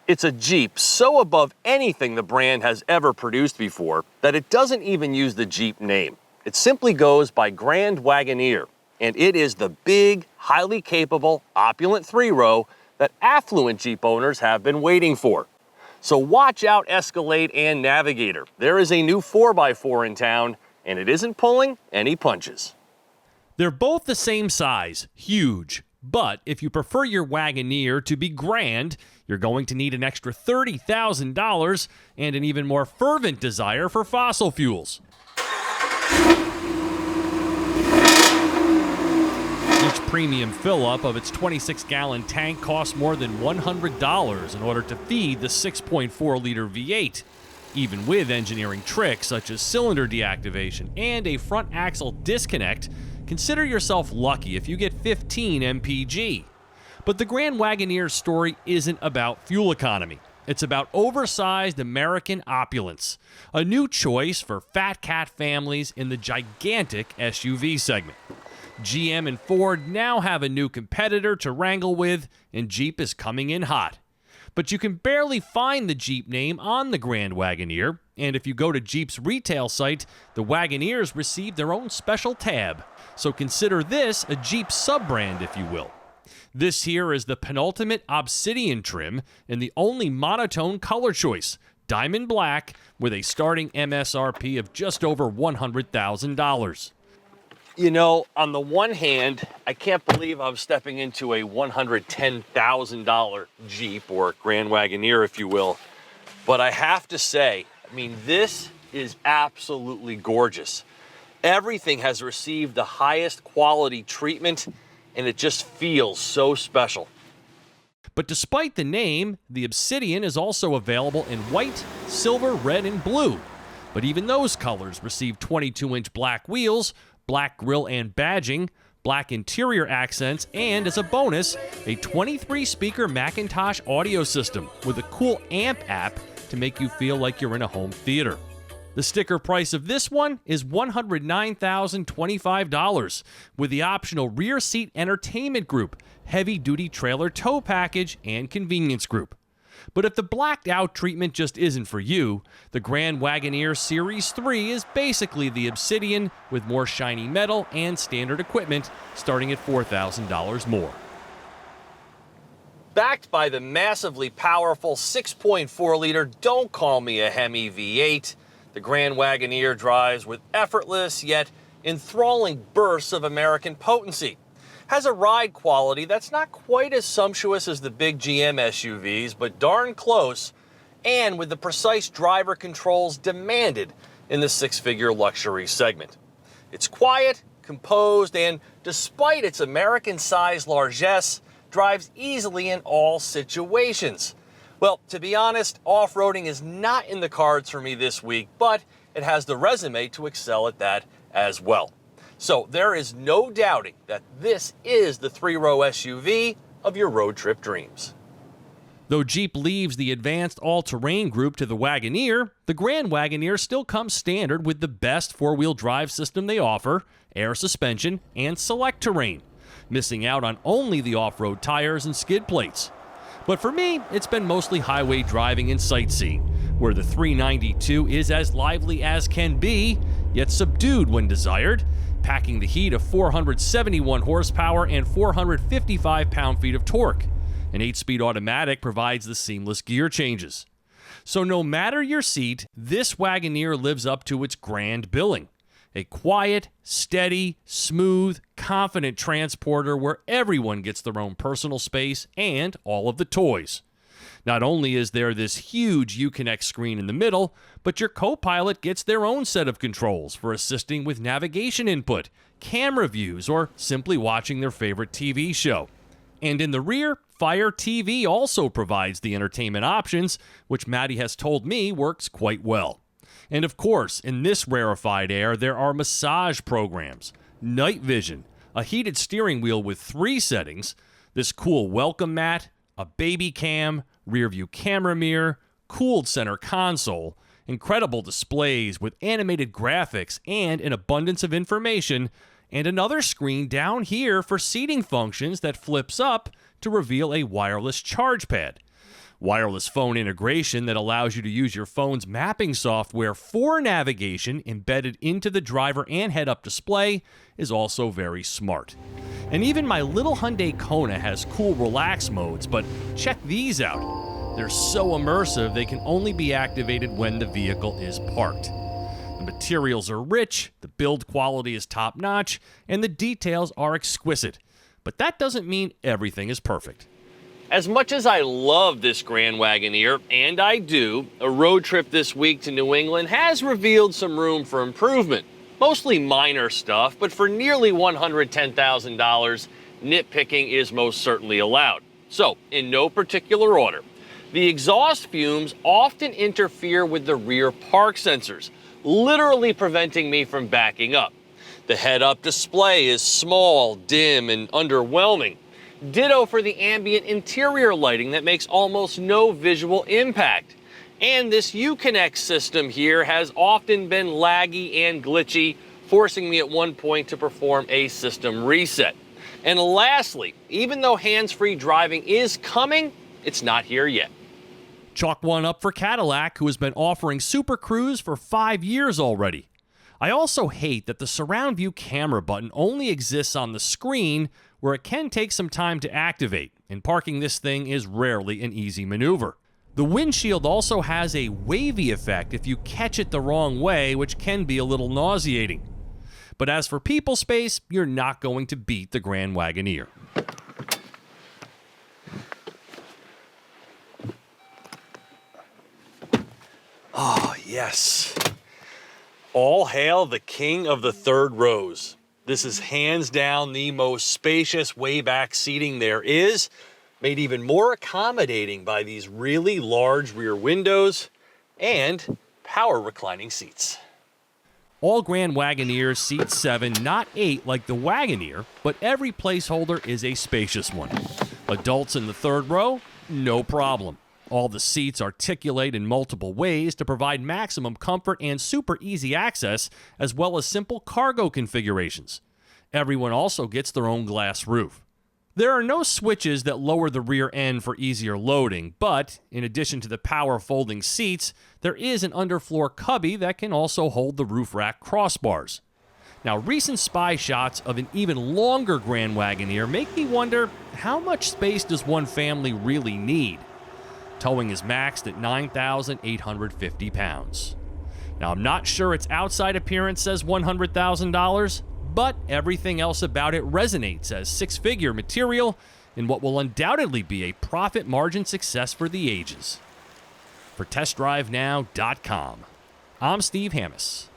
It's a Jeep so above anything the brand has ever produced before that it doesn't even use the Jeep name. It simply goes by Grand Wagoneer, and it is the big, highly capable, opulent three-row that affluent Jeep owners have been waiting for. So watch out, Escalade and Navigator. There is a new 4x4 in town, and it isn't pulling any punches. They're both the same size, huge. But if you prefer your Wagoneer to be grand, you're going to need an extra $30,000 and an even more fervent desire for fossil fuels. Each premium fill-up of its 26-gallon tank costs more than $100 in order to feed the 6.4-liter V8. Even with engineering tricks such as cylinder deactivation and a front axle disconnect, consider yourself lucky if you get 15 mpg. But the Grand Wagoneer's story isn't about fuel economy. It's about oversized American opulence, a new choice for fat cat families in the gigantic SUV segment. GM and Ford now have a new competitor to wrangle with, and Jeep is coming in hot. But you can barely find the Jeep name on the Grand Wagoneer, and if you go to Jeep's retail site, the Wagoneers receive their own special tab. So consider this a Jeep sub-brand, if you will. This here is the penultimate Obsidian trim and the only monotone color choice, diamond black, with a starting MSRP of just over $100,000. You know, on the one hand, I can't believe I'm stepping into a $110,000 Jeep, or Grand Wagoneer, if you will. But I have to say, this is absolutely gorgeous. Everything has received the highest quality treatment, and it just feels so special. But despite the name, the Obsidian is also available in white, silver, red, and blue. But even those colors receive 22-inch black wheels, black grille and badging, black interior accents, and as a bonus, a 23-speaker Macintosh audio system with a cool amp app to make you feel like you're in a home theater. The sticker price of this one is $109,025, with the optional rear seat entertainment group, heavy-duty trailer tow package, and convenience group. But if the blacked out treatment just isn't for you, the Grand Wagoneer Series 3 is basically the Obsidian with more shiny metal and standard equipment, starting at $4,000 more. Backed by the massively powerful 6.4-liter Don't Call Me a Hemi V8, the Grand Wagoneer drives with effortless yet enthralling bursts of American potency. Has a ride quality that's not quite as sumptuous as the big GM SUVs, but darn close, and with the precise driver controls demanded in the six-figure luxury segment. It's quiet, composed, and despite its American-sized largesse, drives easily in all situations. Well, to be honest, off-roading is not in the cards for me this week, but it has the resume to excel at that as well. So there is no doubting that this is the three-row SUV of your road trip dreams. Though Jeep leaves the advanced all-terrain group to the Wagoneer, the Grand Wagoneer still comes standard with the best four-wheel drive system they offer, air suspension, and select terrain, missing out on only the off-road tires and skid plates. But for me, it's been mostly highway driving and sightseeing, where the 392 is as lively as can be, yet subdued when desired, packing the heat of 471 horsepower and 455 pound-feet of torque. An 8-speed automatic provides the seamless gear changes. So no matter your seat, this Wagoneer lives up to its grand billing. A quiet, steady, smooth, confident transporter where everyone gets their own personal space and all of the toys. Not only is there this huge Uconnect screen in the middle, but your co-pilot gets their own set of controls for assisting with navigation input, camera views, or simply watching their favorite TV show. And in the rear, Fire TV also provides the entertainment options, which Maddie has told me works quite well. And of course, in this rarefied air, there are massage programs, night vision, a heated steering wheel with 3 settings, this cool welcome mat, a baby cam, rear view camera mirror, cooled center console, incredible displays with animated graphics and an abundance of information, and another screen down here for seating functions that flips up to reveal a wireless charge pad. Wireless phone integration that allows you to use your phone's mapping software for navigation embedded into the driver and head-up display is also very smart. And even my little Hyundai Kona has cool relax modes, but check these out. They're so immersive they can only be activated when the vehicle is parked. The materials are rich, the build quality is top-notch, and the details are exquisite. But that doesn't mean everything is perfect. As much as I love this Grand Wagoneer, and I do, a road trip this week to New England has revealed some room for improvement. Mostly minor stuff, but for nearly $110,000, nitpicking is most certainly allowed. So, in no particular order, the exhaust fumes often interfere with the rear park sensors, literally preventing me from backing up. The head-up display is small, dim, and underwhelming. Ditto for the ambient interior lighting that makes almost no visual impact. And this Uconnect system here has often been laggy and glitchy, forcing me at one point to perform a system reset. And lastly, even though hands-free driving is coming, it's not here yet. Chalk one up for Cadillac, who has been offering Super Cruise for 5 years already. I also hate that the surround view camera button only exists on the screen, where it can take some time to activate, and parking this thing is rarely an easy maneuver. The windshield also has a wavy effect if you catch it the wrong way, which can be a little nauseating. But as for people space, you're not going to beat the Grand Wagoneer. Oh, yes. All hail the king of the third rows. This is hands down the most spacious way-back seating there is, made even more accommodating by these really large rear windows and power reclining seats. All Grand Wagoneers seat 7, not 8 like the Wagoneer, but every placeholder is a spacious one. Adults in the third row? No problem. All the seats articulate in multiple ways to provide maximum comfort and super easy access, as well as simple cargo configurations. Everyone also gets their own glass roof. There are no switches that lower the rear end for easier loading, but in addition to the power folding seats, there is an underfloor cubby that can also hold the roof rack crossbars. Now, recent spy shots of an even longer Grand Wagoneer make me wonder, how much space does one family really need? Towing is maxed at 9,850 pounds. Now, I'm not sure its outside appearance says $100,000, but everything else about it resonates as six-figure material in what will undoubtedly be a profit margin success for the ages. For TestDriveNow.com, I'm Steve Hammis.